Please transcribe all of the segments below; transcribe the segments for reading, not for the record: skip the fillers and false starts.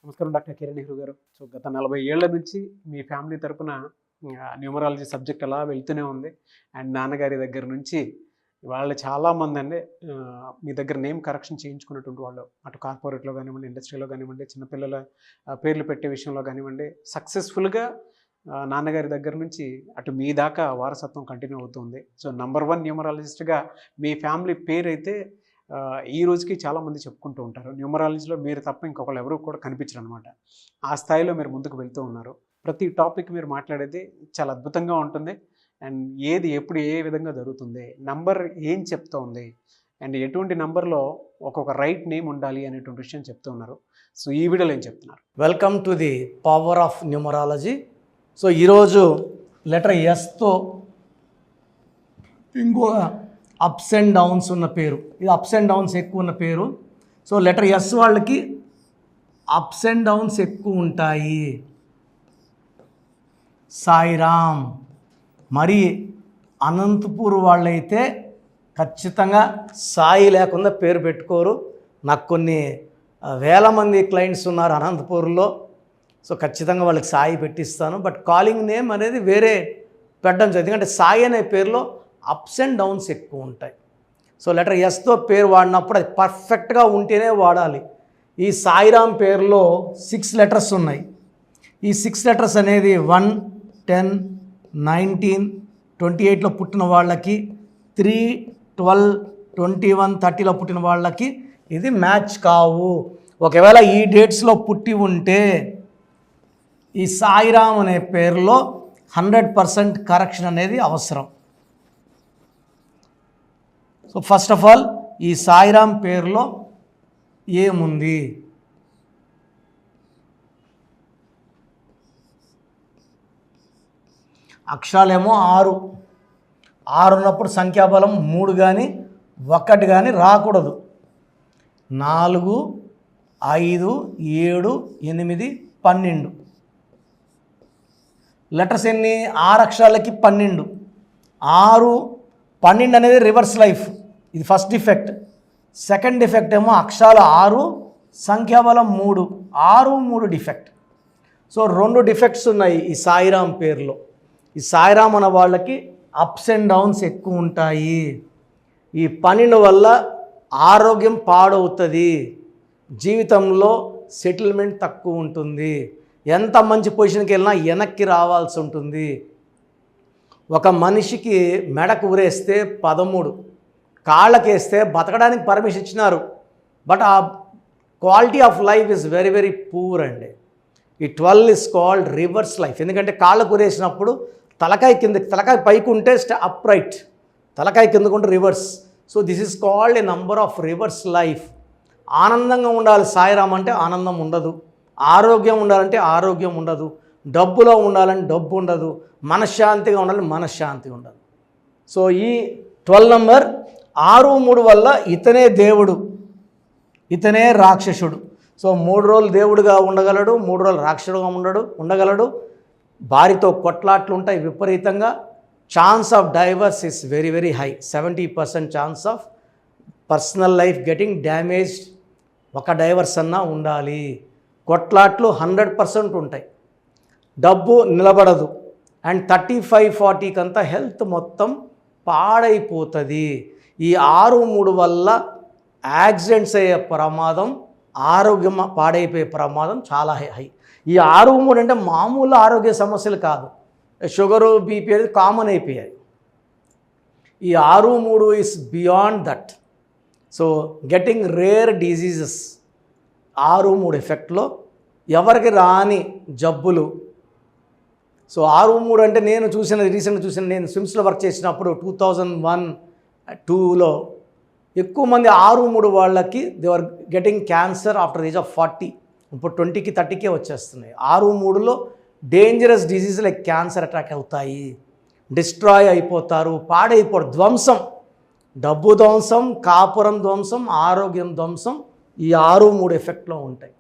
నమస్కారం డాక్టర్ కిరణ్ నెహ్రూ గారు. సో గత 40 ఏళ్ల నుంచి మీ ఫ్యామిలీ తరపున న్యూమరాలజీ సబ్జెక్ట్ అలా వెళ్తూనే ఉంది. అండ్ నాన్నగారి దగ్గర నుంచి వాళ్ళు చాలామంది అండి మీ దగ్గర నేమ్ కరెక్షన్ చేయించుకున్నటువంటి వాళ్ళు అటు కార్పొరేట్లో కానివ్వండి, ఇండస్ట్రీలో కానివ్వండి, చిన్నపిల్లల పేర్లు పెట్టే విషయంలో కానివ్వండి, సక్సెస్ఫుల్గా నాన్నగారి దగ్గర నుంచి అటు మీ దాకా వారసత్వం కంటిన్యూ అవుతుంది. సో నంబర్ 1 న్యూమరాలజిస్ట్గా మీ ఫ్యామిలీ పేరు అయితే ఈ రోజుకి చాలామంది చెప్పుకుంటూ ఉంటారు. న్యూమరాలజీలో మీరు తప్ప ఇంకొకళ్ళు ఎవరు కూడా కనిపించరు అనమాట. ఆ స్థాయిలో మీరు ముందుకు వెళ్తూ ఉన్నారు. ప్రతి టాపిక్ మీరు మాట్లాడేది చాలా అద్భుతంగా ఉంటుంది. అండ్ ఏది ఎప్పుడు ఏ విధంగా జరుగుతుంది, నంబర్ ఏం చెప్తూ ఉంది, అండ్ ఎటువంటి నంబర్లో ఒక్కొక్క రైట్ నేమ్ ఉండాలి అనేటువంటి విషయం చెప్తూ ఉన్నారు. సో ఈ వీడియోలో ఏం చెప్తున్నారు? Welcome to the power of numerology. So ఈరోజు లెటర్ ఎస్తో ఇంకో అప్స్ అండ్ డౌన్స్ ఉన్న పేరు, ఇది అప్స్ అండ్ డౌన్స్ ఎక్కువ ఉన్న పేరు. సో లెటర్ ఎస్ వాళ్ళకి అప్స్ అండ్ డౌన్స్ ఎక్కువ ఉంటాయి. సాయిరామ్. మరి అనంతపూర్ వాళ్ళైతే ఖచ్చితంగా సాయి లేకుండా పేరు పెట్టుకోరు. నాకు కొన్ని వేల మంది క్లయింట్స్ ఉన్నారు అనంతపూర్లో. సో ఖచ్చితంగా వాళ్ళకి సాయి పెట్టిస్తాను. బట్ కాలింగ్ నేమ్ అనేది వేరే పెట్టడం, ఎందుకంటే సాయి అనే పేరులో అప్స్ అండ్ డౌన్స్ ఎక్కువ ఉంటాయి. సో లెటర్ ఎస్తో పేరు వాడినప్పుడు అది పర్ఫెక్ట్గా ఉంటేనే వాడాలి. ఈ సాయిరామ్ పేరులో 6 లెటర్స్ ఉన్నాయి. ఈ 6 లెటర్స్ అనేది 1, 10, 19, 28లో పుట్టిన వాళ్ళకి, 3, 12, 21, 30లో పుట్టిన వాళ్ళకి ఇది మ్యాచ్ కావు. ఒకవేళ ఈ డేట్స్లో పుట్టి ఉంటే ఈ సాయిరామ్ అనే పేరులో 100% కరెక్షన్ అనేది అవసరం. సో ఫస్ట్ ఆఫ్ ఆల్ ఈ సాయిరామ్ పేరులో ఏముంది? అక్షరాలేమో 6 ఉన్నప్పుడు సంఖ్యాబలం 3 కానీ 1 కానీ రాకూడదు. 4, 5, 7, 8, 12 లెటర్స్ ఎన్ని? 6 అక్షరాలకి 12. 6, 12 అనేది రివర్స్ లైఫ్. ఇది ఫస్ట్ డిఫెక్ట్. సెకండ్ డిఫెక్ట్ ఏమో అక్షరాలు 6, సంఖ్యాబలం 3, 6, 3 డిఫెక్ట్. సో 2 డిఫెక్ట్స్ ఉన్నాయి ఈ సాయిరామ్ పేరులో. ఈ సాయిరామ్ అన్న వాళ్ళకి అప్స్ అండ్ డౌన్స్ ఎక్కువ ఉంటాయి. ఈ 12 వల్ల ఆరోగ్యం పాడవుతుంది, జీవితంలో సెటిల్మెంట్ తక్కువ ఉంటుంది, ఎంత మంచి పొజిషన్కి వెళ్ళినా వెనక్కి రావాల్సి ఉంటుంది. ఒక మనిషికి మెడకు ఉరేస్తే 13, కాళ్ళకేస్తే బతకడానికి పర్మిషన్ ఇచ్చినారు. బట్ ఆ quality of life is very very poor అండి. ఈ 12 ఇస్ కాల్డ్ రివర్స్ లైఫ్. ఎందుకంటే కాళ్ళకు ఉరేసినప్పుడు తలకాయ పైకి ఉంటే అప్రైట్, తలకాయ కిందకుంటే reverse. So this is called a number of reverse life. ఆనందంగా ఉండాలి సాయిరామ్ అంటే ఆనందం ఉండదు, ఆరోగ్యం ఉండాలంటే ఆరోగ్యం ఉండదు, డబ్బులో ఉండాలంటే డబ్బు ఉండదు, మనశ్శాంతిగా ఉండాలని మనశ్శాంతిగా ఉండదు. సో ఈ 12 నంబర్ 6, 3 వల్ల ఇతనే దేవుడు, ఇతనే రాక్షసుడు. సో 3 రోజులు దేవుడుగా ఉండగలడు, 3 రోజులు రాక్షసుడుగా ఉండగలడు. భార్యతో కొట్లాట్లు ఉంటాయి విపరీతంగా. Chance of divorce is very very high. 70% chance of personal life getting damaged. ఒక డైవర్స్ అన్నా ఉండాలి. కొట్లాట్లు 100% ఉంటాయి. డబ్బు నిలబడదు. అండ్ 35-40 కంతా హెల్త్ మొత్తం పాడైపోతుంది. ఈ 6, 3 వల్ల యాక్సిడెంట్స్ అయ్యే ప్రమాదం, ఆరోగ్యం పాడైపోయే ప్రమాదం చాలా హై. ఈ 6, 3 అంటే మామూలు ఆరోగ్య సమస్యలు కాదు. షుగరు, బీపీ అనేది కామన్ అయిపోయాయి. ఈ 6, 3 is beyond that. So getting rare diseases 6, 3 ఎఫెక్ట్లో ఎవరికి రాని జబ్బులు. సో 6, 3 అంటే నేను రీసెంట్గా చూసిన, నేను స్విమ్స్లో వర్క్ చేసినప్పుడు 2001-2లో ఎక్కువ మంది 6, 3 వాళ్ళకి they are getting cancer after age of 40. ఇప్పుడు 20కి 30కే వచ్చేస్తున్నాయి. 6, 3లో dangerous disease like cancer attack అవుతాయి, డిస్ట్రాయ్ అయిపోతారు, పాడైపోతారు, ధ్వంసం, డబ్బు ధ్వంసం, కాపురం ధ్వంసం, ఆరోగ్యం ధ్వంసం ఈ 6, 3 ఎఫెక్ట్లో ఉంటాయి.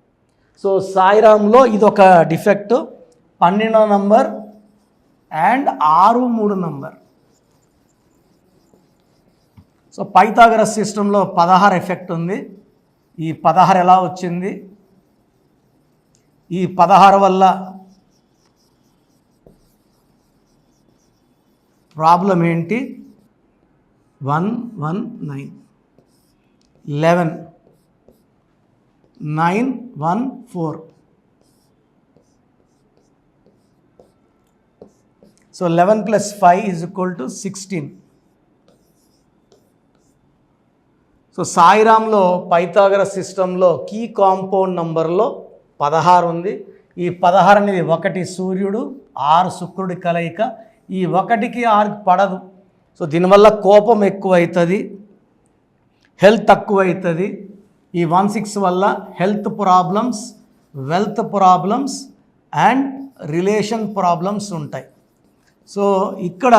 సో సాయిరామ్లో ఇదొక డిఫెక్ట్. 12వ number and 6, 3 number. So Pythagoras సిస్టంలో 16 ఎఫెక్ట్ ఉంది. ఈ 16 ఎలా వచ్చింది? ఈ 16 వల్ల ప్రాబ్లం ఏంటి? 119 11 914. So 11 plus 5 is equal to 16. So సాయిరాంలో పైథాగరస్ సిస్టంలో కీ కాంపౌండ్ నంబర్లో 16 ఉంది. ఈ 16 అనేది 1 సూర్యుడు 6 శుక్రుడి కలయిక. ఈ 1కి 6కి పడదు. సో దీనివల్ల కోపం ఎక్కువ అవుతుంది, హెల్త్ తక్కువ అవుతుంది. ఈ 16 వల్ల health problems, wealth problems and relation problems ఉంటాయి. సో ఇక్కడ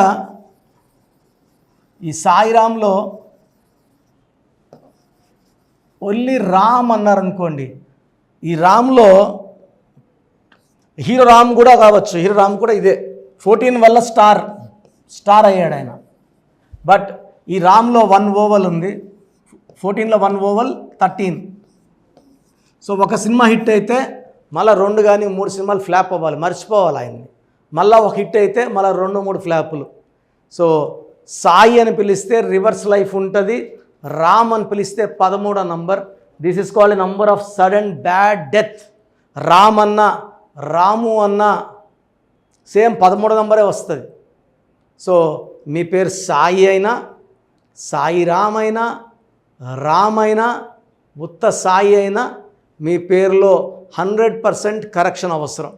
ఈ సాయిరాంలో ఓన్లీ రామ్ అన్నారనుకోండి, ఈ రామ్లో హీరో రామ్ కూడా కావచ్చు, హీరో రామ్ కూడా ఇదే 14 వల్ల స్టార్ అయ్యాడు ఆయన. బట్ ఈ రామ్లో 1 ఓవల్ ఉంది, 14లో 1 ఓవల్ 13. సో ఒక సినిమా హిట్ అయితే మళ్ళీ 2 కానీ 3 సినిమాలు ఫ్లాప్ అవ్వాలి, మర్చిపోవాలి ఆయన్ని. మళ్ళీ ఒక హిట్ అయితే మళ్ళీ 2-3 ఫ్లాపులు. సో సాయి అని పిలిస్తే రివర్స్ లైఫ్ ఉంటుంది, రామ్ అని పిలిస్తే 13వ number. This is called number of sudden bad death. Ram అన్న రాము అన్న సేమ్ 13వ నంబరే వస్తుంది. సో మీ పేరు సాయి అయినా, సాయి రామ్ అయినా, రామ్ అయినా, ఉత్త సాయి అయినా మీ పేరులో 100% కరెక్షన్ అవసరం.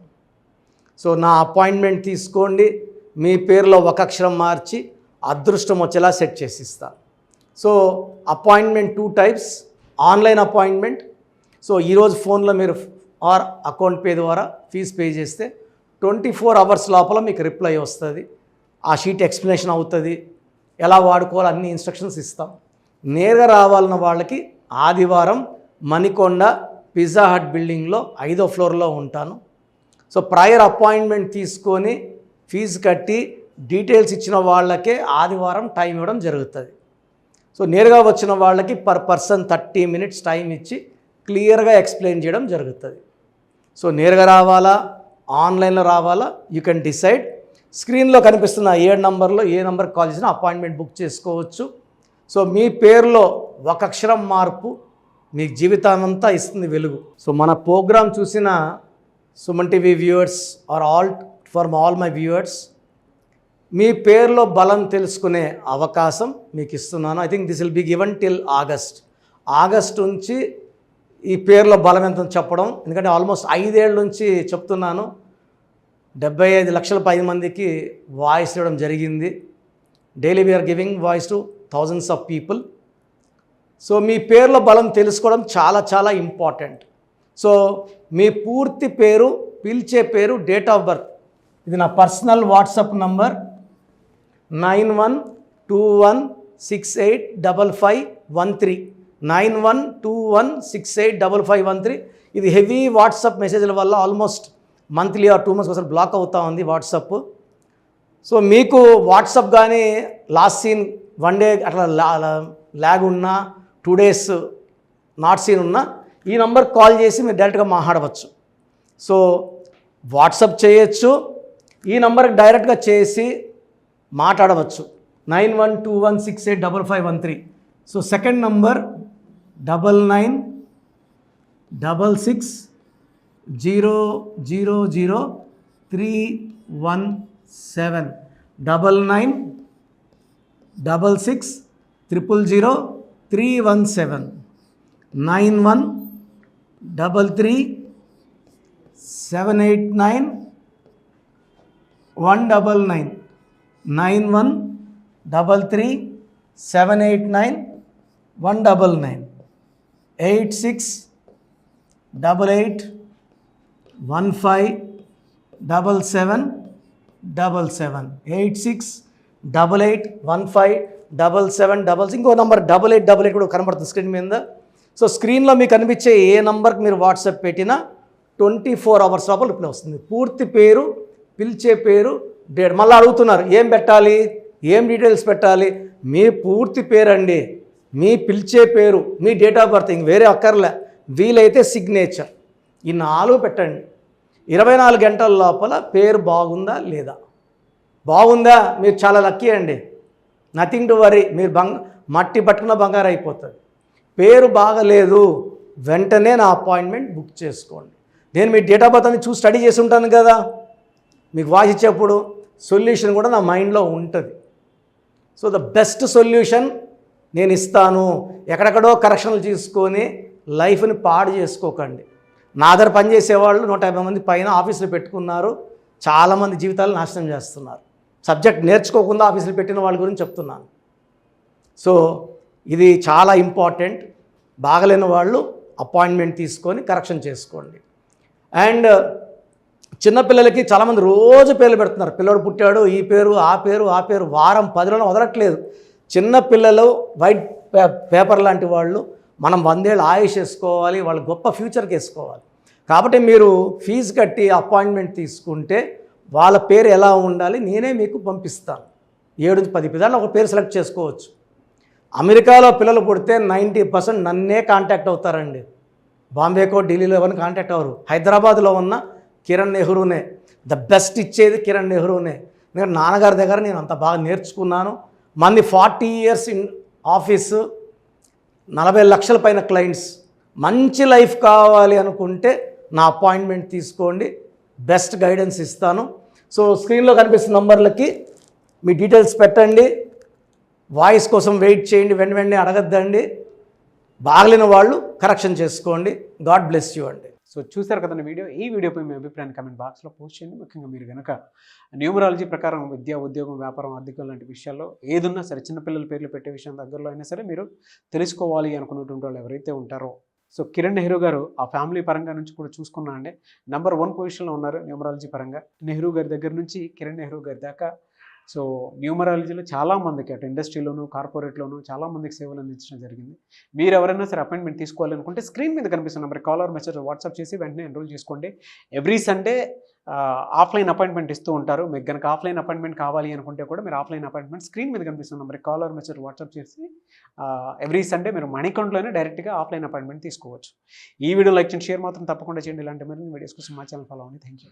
సో నా అపాయింట్మెంట్ తీసుకోండి, మీ పేరులో ఒక అక్షరం మార్చి అదృష్టం వచ్చేలా సెట్ చేసిస్తా. So appointment 2 types. Online appointment. So ఈరోజు ఫోన్లో మీరు ఆర్ అకౌంట్ పే ద్వారా ఫీజు పే చేస్తే 24 అవర్స్ లోపల మీకు రిప్లై వస్తుంది. ఆ షీట్ ఎక్స్ప్లెనేషన్ అవుతుంది, ఎలా వాడుకోవాలి అన్ని ఇన్స్ట్రక్షన్స్ ఇస్తాం. నేరుగా రావాలన్న వాళ్ళకి ఆదివారం మణికొండ పిజ్జా హట్ బిల్డింగ్లో 5వ ఫ్లోర్లో ఉంటాను. సో ప్రయర్ అపాయింట్మెంట్ తీసుకొని ఫీజు కట్టి డీటెయిల్స్ ఇచ్చిన వాళ్ళకే ఆదివారం టైం ఇవ్వడం జరుగుతుంది. సో నేరుగా వచ్చిన వాళ్ళకి పర్ పర్సన్ 30 మినిట్స్ టైం ఇచ్చి క్లియర్గా ఎక్స్ప్లెయిన్ చేయడం జరుగుతుంది. సో నేరుగా రావాలా, ఆన్లైన్లో రావాలా, యూ కెన్ డిసైడ్. స్క్రీన్లో కనిపిస్తున్న 7 నంబర్లో ఏ నెంబర్కి కాల్ చేసినా అపాయింట్మెంట్ బుక్ చేసుకోవచ్చు. సో మీ పేరులో ఒక అక్షరం మార్పు మీ జీవితానంతా ఇస్తుంది వెలుగు. సో మన ప్రోగ్రామ్ చూసిన Suman TV viewers or all my viewers, మీ పేరులో బలం తెలుసుకునే అవకాశం మీకు ఇస్తున్నాను. I think this will be given till August నుంచి ఈ పేరులో బలం ఎంత చెప్పడం. ఎందుకంటే ఆల్మోస్ట్ 5 ఏళ్ళ నుంచి చెప్తున్నాను. 75 లక్షల 10 మందికి వాయిస్ ఇవ్వడం జరిగింది. Daily we're giving voice to thousands of people. So మీ పేరులో బలం తెలుసుకోవడం చాలా చాలా ఇంపార్టెంట్. సో మీ పూర్తి పేరు, పిలిచే పేరు, డేట్ ఆఫ్ బర్త్. ఇది నా పర్సనల్ వాట్సాప్ నంబర్ 9121685513 9121685513. ఇది హెవీ వాట్సాప్ మెసేజ్ల వల్ల ఆల్మోస్ట్ మంత్లీ ఆర్ 2 months ఒకసారి బ్లాక్ అవుతూ ఉంది వాట్సాప్. సో మీకు వాట్సాప్ కానీ లాస్ట్ సీన్ 1 day అట్లా ల్యాగ్ ఉన్నా, 2 days నాట్ సీన్ ఉన్నా ఈ నెంబర్ కాల్ చేసి మీరు డైరెక్ట్గా మాట్లాడవచ్చు. సో వాట్సాప్ చేయొచ్చు, ఈ నెంబర్కి డైరెక్ట్గా చేసి మాట్లాడవచ్చు. 9121685513. So second number 9966000317 9966000317 9133789199 9133789199 8688157777 8688157777. ఇంకో నంబర్ 8888 కూడా కనబడుతుంది స్క్రీన్ మీద. సో స్క్రీన్లో మీకు కనిపించే ఏ నంబర్కి మీరు వాట్సాప్ పెట్టినా 24 hours లోపల రిప్లై వస్తుంది. పూర్తి పేరు, పిలిచే పేరు, డేట్. మళ్ళీ అడుగుతున్నారు ఏం పెట్టాలి, ఏం డీటెయిల్స్ పెట్టాలి. మీ పూర్తి పేరు అండి, మీ పిలిచే పేరు, మీ డేట్ ఆఫ్ బర్త్, ఇంక వేరే అక్కర్లే. వీలైతే సిగ్నేచర్, ఈ 4 పెట్టండి. 24 గంటల లోపల పేరు బాగుందా లేదా, బాగుందా మీరు చాలా లక్కీ అండి, నథింగ్ టు వరీ, మీరు మట్టి పట్టుకున్న బంగారు అయిపోతుంది. పేరు బాగలేదు, వెంటనే నా అపాయింట్మెంట్ బుక్ చేసుకోండి. నేను మీ డేట్ ఆఫ్ బర్త్ అని చూసి స్టడీ చేసి ఉంటాను కదా, మీకు వాయిస్ ఇచ్చేప్పుడు సొల్యూషన్ కూడా నా మైండ్లో ఉంటుంది. సో ద బెస్ట్ సొల్యూషన్ నేను ఇస్తాను. ఎక్కడెక్కడో కరెక్షన్లు తీసుకొని లైఫ్ని పాడు చేసుకోకండి. నా దగ్గర పనిచేసేవాళ్ళు 150 మంది పైన ఆఫీసులు పెట్టుకున్నారు, చాలామంది జీవితాలు నాశనం చేస్తున్నారు. సబ్జెక్ట్ నేర్చుకోకుండా ఆఫీసులు పెట్టిన వాళ్ళ గురించి చెప్తున్నాను. సో ఇది చాలా ఇంపార్టెంట్. బాగలేని వాళ్ళు అపాయింట్మెంట్ తీసుకొని కరెక్షన్ చేసుకోండి. అండ్ చిన్నపిల్లలకి చాలామంది రోజు పేర్లు పెడుతున్నారు. పిల్లడు పుట్టాడు, ఈ పేరు ఆ పేరు ఆ పేరు, వారం 10 రోజులు వదలట్లేదు. చిన్నపిల్లలు వైట్ పేపర్ లాంటి వాళ్ళు, మనం 100 ఏళ్ళు ఆయుష్ వేసుకోవాలి, వాళ్ళ గొప్ప ఫ్యూచర్కి వేసుకోవాలి. కాబట్టి మీరు ఫీజు కట్టి అపాయింట్మెంట్ తీసుకుంటే వాళ్ళ పేరు ఎలా ఉండాలి నేనే మీకు పంపిస్తాను. 7 నుంచి 10 పిల్లలు ఒక పేరు సెలెక్ట్ చేసుకోవచ్చు. అమెరికాలో పిల్లలు పుడితే 90% నన్నే కాంటాక్ట్ అవుతారండి. బాంబేకో ఢిల్లీలో ఎవరిని కాంటాక్ట్ అవ్వరు. హైదరాబాద్లో ఉన్న కిరణ్ నెహ్రూనే, ద బెస్ట్ ఇచ్చేది కిరణ్ నెహ్రూనే. ఎందుకంటే నాన్నగారి దగ్గర నేను అంత బాగా నేర్చుకున్నాను. మంది 40 ఇయర్స్ ఇన్ ఆఫీసు, 40 లక్షల పైన క్లయింట్స్. మంచి లైఫ్ కావాలి అనుకుంటే నా అపాయింట్మెంట్ తీసుకోండి, బెస్ట్ గైడెన్స్ ఇస్తాను. సో స్క్రీన్లో కనిపిస్తున్న నంబర్లకి మీ డీటెయిల్స్ పెట్టండి, వాయిస్ కోసం వెయిట్ చేయండి, వెంటనే అడగద్దండి. బాగలేని వాళ్ళు కరెక్షన్ చేసుకోండి. గాడ్ బ్లెస్ యూ అండి. సో చూసారు కదండి వీడియో. ఈ వీడియోపై మీ అభిప్రాయాన్ని కమెంట్ బాక్స్లో పోస్ట్ చేయండి. ముఖ్యంగా మీరు కనుక న్యూమరాలజీ ప్రకారం విద్య, ఉద్యోగం, వ్యాపారం, ఆర్థికం లాంటి విషయాల్లో ఏదున్నా సరే, చిన్నపిల్లల పేర్లు పెట్టే విషయం దగ్గరలో అయినా సరే మీరు తెలుసుకోవాలి అనుకున్నటువంటి వాళ్ళు ఎవరైతే ఉంటారో, సో కిరణ్ నెహ్రూ గారు ఆ ఫ్యామిలీ పరంగా నుంచి కూడా చూసుకున్నా అండి నంబర్ 1 పొజిషన్లో ఉన్నారు న్యూమరాలజీ పరంగా. నెహ్రూ గారి దగ్గర నుంచి కిరణ్ నెహ్రూ గారి దాకా సో న్యూమరాలజీలో చాలామందికి అటు ఇండస్ట్రీలోను, కార్పొరేట్లోను చాలామందికి సేవలు అందించడం జరిగింది. మీరు ఎవరైనా సరే అపాయింట్మెంట్ తీసుకోవాలనుకుంటే స్క్రీన్ మీద కనిపిస్తున్న number call or message WhatsApp చేసి వెంటనే ఎన్రోల్ చేసుకోండి. ఎవ్రీ సండే ఆఫ్లైన్ అపాయింట్మెంట్ ఇస్తూ ఉంటారు. మీకు కనుక ఆఫ్లైన్ అపాయింట్మెంట్ కావాలి అనుకుంటే కూడా మీరు ఆఫ్లైన్ అపాయింట్మెంట్ స్క్రీన్ మీద కనిపిస్తున్న number call or message WhatsApp చేసి ఎవ్రీ సండే మీరు మణికొండలోనే డైరెక్ట్గా ఆఫ్లైన్ అపాయింట్మెంట్ తీసుకోవచ్చు. ఈ వీడియో లైక్ చేయండి, షేర్ మాత్రం తప్పకుండా చేయండి. ఇలాంటి మరిన్ని వీడియోస్ కోసం మా ఛానల్ ఫాలో అవ్వండి. Thank you.